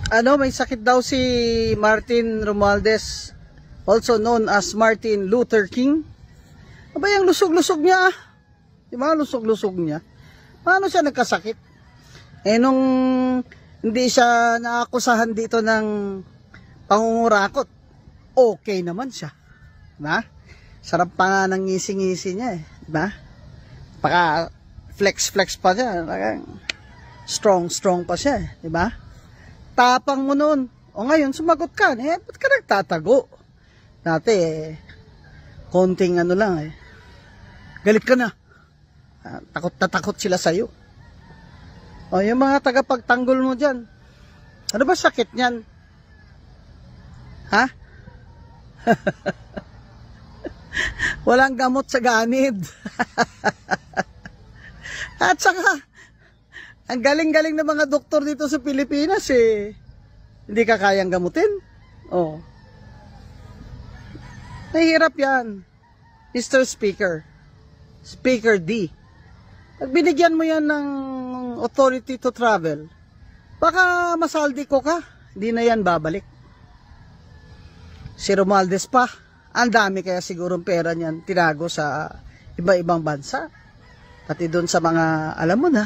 May sakit daw si Martin Romualdez, also known as Martin Luther King. Aba, yung lusog-lusog niya, diba? Lusog-lusog niya. Paano siya nagkasakit? Nung hindi siya naakusahan dito ng pangungurakot, okay naman siya. Diba? Sarap pa nga ng ngisi-ngisi niya eh. Diba? Paka flex-flex pa siya. Strong pa siya eh. Diba? Tapang mo noon. O ngayon, sumagot ka. Ba't ka nagtatago? Dati konting lang eh. Galit ka na. Takot na takot sila sa'yo. O yung mga tagapagtanggol mo dyan. Ano ba sakit niyan? Ha? Walang gamot sa ganid. At saka, ang galing-galing ng mga doktor dito sa Pilipinas eh. Hindi ka kayang gamutin. Oh. Nahihirap yan. Mr. Speaker. Speaker D. Pag binigyan mo yan ng authority to travel, baka masaldi ko ka. Hindi na yan babalik. Si Romualdez pa. Ang dami kaya sigurong pera niyan tinago sa iba-ibang bansa. Pati doon sa mga, alam mo na,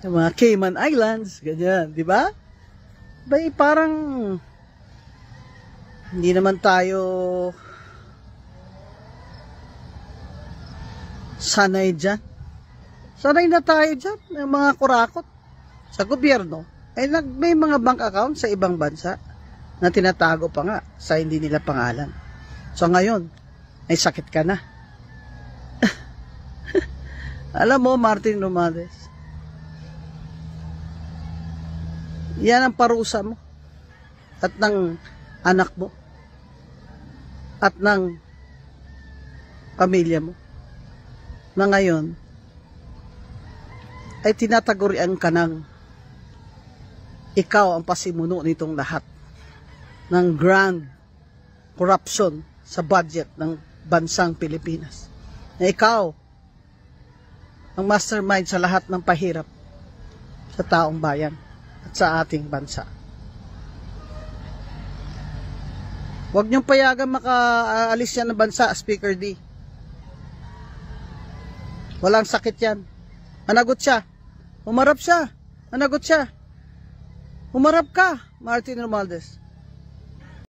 yung mga Cayman Islands, ganyan, di ba? Parang hindi naman tayo sanay dyan. Sanay na tayo dyan, yung mga kurakot sa gobyerno. May mga bank account sa ibang bansa na tinatago pa nga sa hindi nila pangalan. So ngayon, ay sakit ka na. Alam mo, Martin Romualdez, yan ang parusa mo at ng anak mo at ng pamilya mo na ngayon ay tinatagurian ka ng ikaw ang pasimuno nitong lahat ng grand corruption sa budget ng bansang Pilipinas. Na ikaw ang mastermind sa lahat ng pahirap sa taong bayan at sa ating bansa. Huwag niyong payagan makaalis yan ng bansa, Speaker D. Walang sakit yan. Managot siya. Umarap siya. Managot siya. Umarap ka, Martin Romualdez.